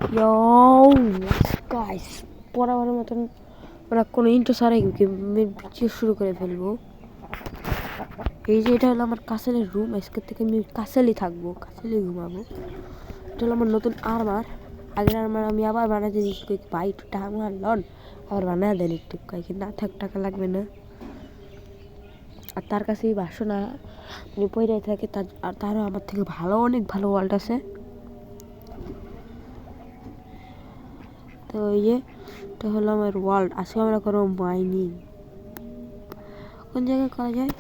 Yo, guys, বরাবরের মতন ওরা কোনো ইন্ট্রো ছাড়াই ভিডিও শুরু করে ফেলবো। এই যে এটা হলো আমার কাসেলের রুম। আজকের থেকে আমি কাসেলই থাকবো, কাসেলেই ঘুমাবো। এটা হলো আমার নতুন আর্মার। আগের আর্মার আমি আবার বানাতে দিচ্ছি, ভাই একটু টাকা আমার লন, আবার বানায় দেন একটু, কাইকে না থাক টাকা লাগবে না। আর তার কাছেই বাসনা উনি পয়রাই থাকে, আর তারও আমার থেকে ভালো, অনেক ভালো ওয়ার্ল্ড আছে। তো এই যে এটা হলো আমার ওয়ার্ল্ড। আজকে আমরা করবো মাইনিং। কোন জায়গায় করা যায়?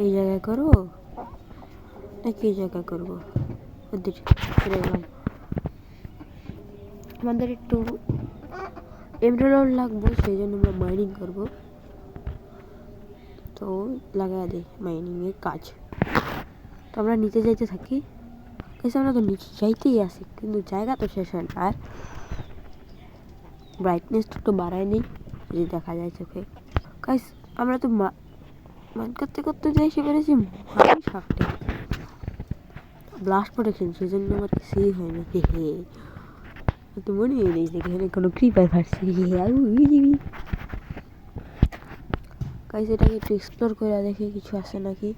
এই জায়গায় করো নাকি এই জায়গায় করবো? ওদের আমাদের একটু এমরাল্ড লাগবে, সেই জন্য আমরা মাইনিং করবো। তো লাগাই দিই মাইনিংয়ের কাজ। তো আমরা নিচে যাইতে থাকি। এসে আমরা তো নিচে যাইতেই আসি, কিন্তু জায়গা তো শেষ হয় না। আর ব্রাইটনেসটা একটু বাড়াই নেই, যদি দেখা যায় চোখে। গাইস আমরা তো মান করতে করতে যাই, এসে পেরেছি মাইন শাফটে ব্লাস্ট প্রোটেকশন, সেই জন্য আমার কিছুই হয় না। হে হে, তো মনে হয় নেই যে এখানে কোনো ক্রিপার ফাটছে। গাইস এটাকে একটু এক্সপ্লোর করে দেখি কিছু আছে নাকি।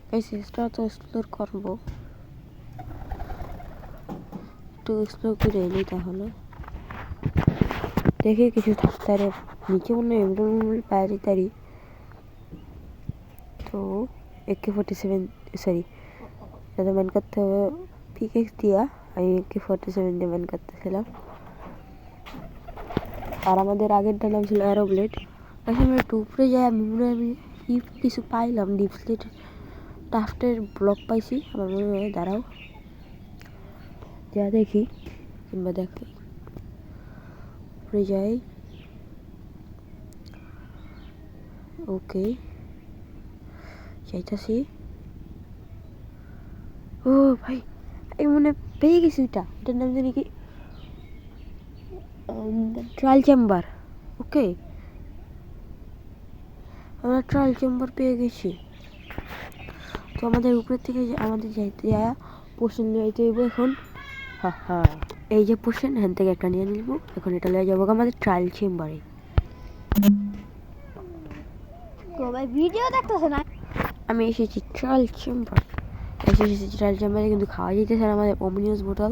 গাইস এটা তো এক্সপ্লোর করবো, একটু এক্সপ্লোর করে এলি তাহলে দেখি কিছু থাকতে পারে নিচে। মনে হয় পারি তারি। তো AK-47, সরি, এটা ম্যান করতে হবে পিকেক্স দিয়া। আমি AK-47 দিয়ে ম্যান করতেছিলাম। আর আমাদের আগেরটা নাম ছিল অ্যারোব্লেড। এখন আমরা একটু উপরে যাই, আমি মনে হয় আমি কিছু পাইলাম, ডিপস্লেট টাফটের ব্লক পাইছি আমার মনে হয়। দাঁড়াও যা দেখি, কিংবা দেখি উপরে যাই। ওকে যাইতাছি। ও ভাই, আমি মনে পেয়ে গেছি ওইটা, এটার নাম জানি কি, ট্রায়াল চেম্বার। ওকে, আমরা ট্রায়াল চেম্বার পেয়ে গেছি। তো আমাদের উপরের থেকে আমাদের যাইতে পোর্শন যাইতে হইব এখন। হ্যাঁ হ্যাঁ, এই যে পোর্শন, এখান থেকে একটা নিয়ে নিব। এখন এটা নিয়ে যাবো আমাদের ট্রায়াল চেম্বারে। ভিডিও দেখতেছে না, আমি এসেছি ট্রায়াল চেম্বার, এসেছি ট্রায়াল চেম্বারে। কিন্তু খাওয়া যেতেছে না আমাদের ওমিনিয়াস বোতল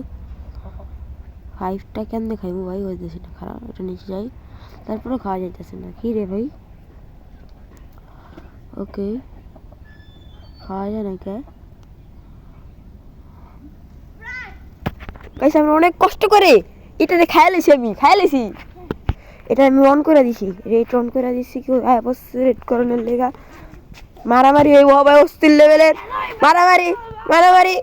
5টা। কেন খাইবো ভাই, হইতেছে না খারাপ। এটা নিচে যাই, তারপরে খাওয়া যাইতেছে না। কি রে ভাই? ওকে, খাওয়া যায় না কে? গাইস আমরা অনেক কষ্ট করে এটাতে খাইলেছি, আমি খাইলেছি। এটা আমি অন করে দিছি, রেট অন করে দিছি। কি রেট করানোর লেগা মারামারি হইব ভাই, অস্থির লেভেলের মারামারি। মারামারি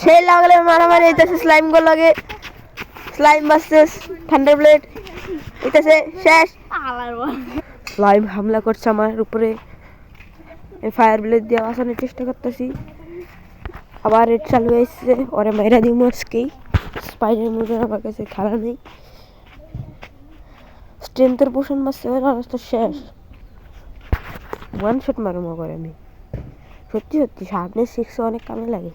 সেই লাগলে মারামারি হইতেছে। স্লাইম গোল লাগে, স্লাইম ভার্সেস থান্ডার ব্লেড হইতেছে শেষ। স্লাইম হামলা করছে আমার উপরে, ফায়ার ব্লেড দিয়ে বাঁচানোর চেষ্টা করতেছি। আবার রেড চালু হয়েছে, ওরে মেয়েরা দিই আজকেই। স্পাইডার মুডের আমার কাছে খেলা নেই। স্ট্রেংথের পোষণ মারছে, অবস্থা শেষ। ওয়ান শট মারো করে আমি, সত্যি সত্যি শার্পনেস 6 অনেক কামে লাগে।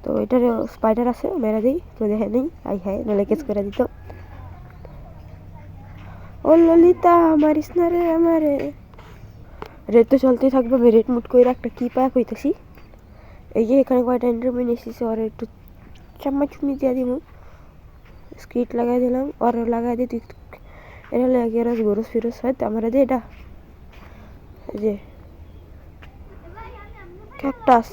তো এটার স্পাইডার আছে, মেরা দিই তো দেখে নেই। আই হাই, নাহলে কেস করে দিত। ও ললিতা মারিস না রে আমারে। রেড তো চলতেই থাকবে। আমি রেড মুট করে একটা কি প্যাক হইতেছি। এই যে এখানে কয়টা এন্টারমেন্ট এসেছে, ওর একটু চাম্মা চুমি দিয়ে দিব। স্কিট লাগাই দিলাম, ওর লাগাই দিই। এটা লাগে আর গরস ফিরস হয় তো আমার দিয়ে এটা। এই যে ক্যাকটাস,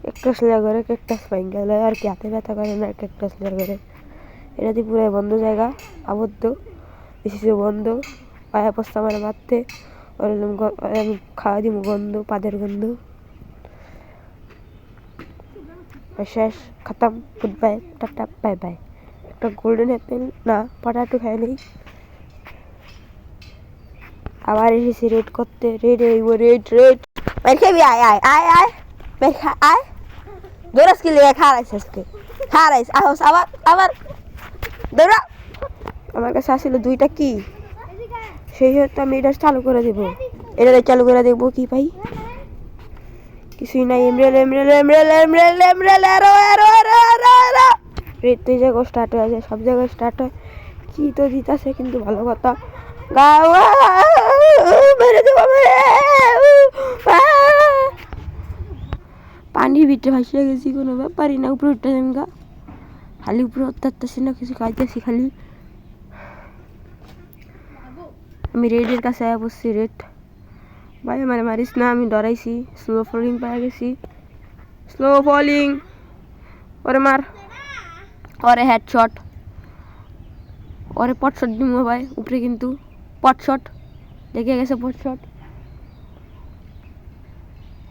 ক্যাকটাস লেয়া করে, ক্যাকটাস পাইন গেলে আর কি হাতে ব্যথা করে না। ক্যাকটাস লেয়া করে এটা দিয়ে পুরো বন্ধ জায়গা, আবদ্ধ এসেছে বন্ধ। পায়ে পস্তা আমার মারতে, আমি খাওয়া দিব গন্ধ, পাদের গন্ধ। শেষ, খতম, good bye, tata, bye bye. একটা গোল্ডেন অ্যাপেল না, পটাটো খাই নেই। আবার এসেছি রেড করতে। রেড হইব, রেড রেড বের খাবি। আয় আয় আয় আয়, বের খা আয়। দৌড়াস কি লেগে খারাইস আজকে, খারাইস আহস আবার আবার দৌড়া। আমার কাছে আসলে 2টা কি, সেই হয়তো আমি এটা চালু করে দেবো। এটা চালু করে দেখবো কি পাই। কিছুই নাই। Emerald emerald emerald emerald emerald arrow arrow arrow arrow arrow. Red তো এই জায়গায় স্টার্ট হয়ে যায়, সব জায়গায় স্টার্ট হয়। কি তো দিতাছে কিন্তু ভালো কথা। মেরে দেবো পানির ভিতরে ভাসিয়ে গেছি, কোনো ব্যাপারই না। উপরে উঠতে যাই গা, খালি উপরে উঠতে না, কিছু খাইতেছি খালি। আমি রেডের কাছে আয়া বসছি। রেড ভাই আমার মারিস না, আমি ডরাইছি। স্লো ফলিং পাওয়া গেছি, স্লো ফলিং। ওরে মার, ওরে হেডশট, ওরে পটশট দিব ভাই উপরে, কিন্তু পটশট দেখে গেছে। পটশট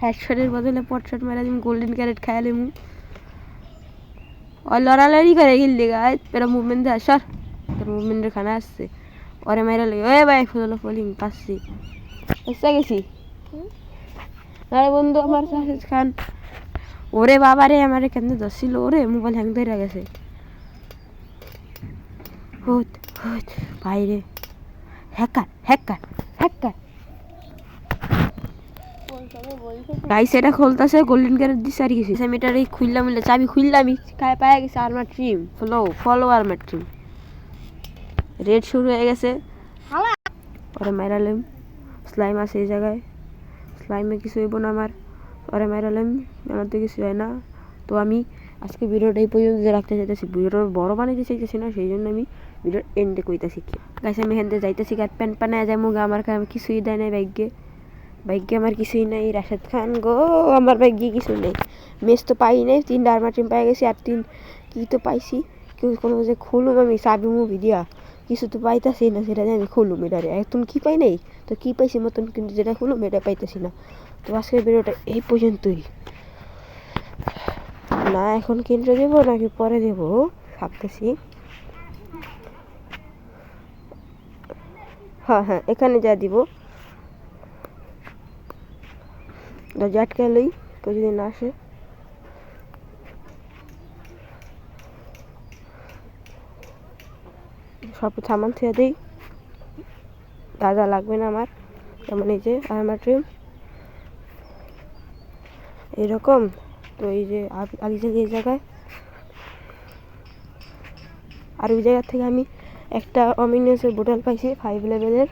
হেডশটের বদলে পটশট মেরা দিম, গোল্ডেন ক্যারেট খাইয়া লিমু। ওই লড়ালড়ি করে গেলি গায়ে পেরা মুভমেন্ট দেয় সর, তোর মুভমেন্টের খানা আসছে। ওরে মেরা লই ওই ভাই ফুল ফলিং পাচ্ছি, এসে গেছি। আরে বন্ধু আমার সাহেদ খান, ওরে বাবা রে আমার কেন ধরছিল, ওরে মোবাইল হ্যাং ধরে গেছে। হুত হুত বাইরে হ্যাকার হ্যাকার হ্যাকার। গাইস এটা খুলতাছে, গোল্ডেন ক্যারেট দিছে আর কিছু। আমি এটার এই খুললাম, চাবি খুললাম, খায় পায়ে গেছে armour trim. Follow armour trim. Red শুরু হয়ে গেছে। ওরে মাইরালাম, স্লাইম আছে এই জায়গায়, স্লাইমে কিছু হইব না আমার। ওরে মাইরালাম, আমার তো কিছু হয় না। তো আমি আজকে ভিডিওটা এই পর্যন্ত রাখতে চাইতেছি, ভিডিওটা বড় বানাইতে চাইতেছি না, সেই জন্য আমি ভিডিওর এন্ডে কইতাছি। গাইস আমি হেনতে যাইতেছি, আর প্যান্ট পানায় যায় মুগা, আমার কিছুই দেয় নাই ভাগ্যে। ভাগ্যে আমার কিছুই নাই। রাশেদ খান গো, আমার ভাগ্যে কিছু নেই। মেস তো পাই নাই, 3টা আর্মার টিম পাই গেছি, আর 3 কি তো পাইছি। কেউ কোনো যে খুলুম আমি চাবি মুভি দিয়া, কিছু তো পাইতাছি না, সেটা আমি খুলুম এটারে। এখন কি পাই নাই তো কি পাইছি মতন, কিন্তু যেটা খুলুম এটা পাইতেছি না। তো আজকের ভিডিওটা এই পর্যন্তই। না এখন কিনতে দেবো নাকি পরে দেবো ভাবতেছি। হ্যাঁ হ্যাঁ এখানে যা দিব, আটকে লই, কেউ যদি না আসে। সব সামান থুয়ে দিই, যা লাগবে না আমার। যেমন এই যে আমার ট্রিম এরকম। তো এই যে আগে থেকে এই জায়গায়, আর ওই জায়গা থেকে আমি একটা অমিনিয়াসের বোতল পাইছি 5 লেভেলের।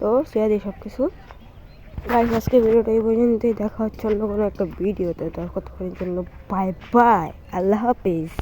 তো শেয়ার দিই সব কিছু। গাইস আজকে ভিডিওটা এই পর্যন্তই, দেখা হচ্ছে অন্য কোনো একটা ভিডিওতে। ততক্ষণের জন্য বাই বাই, আল্লাহ হাফেজ।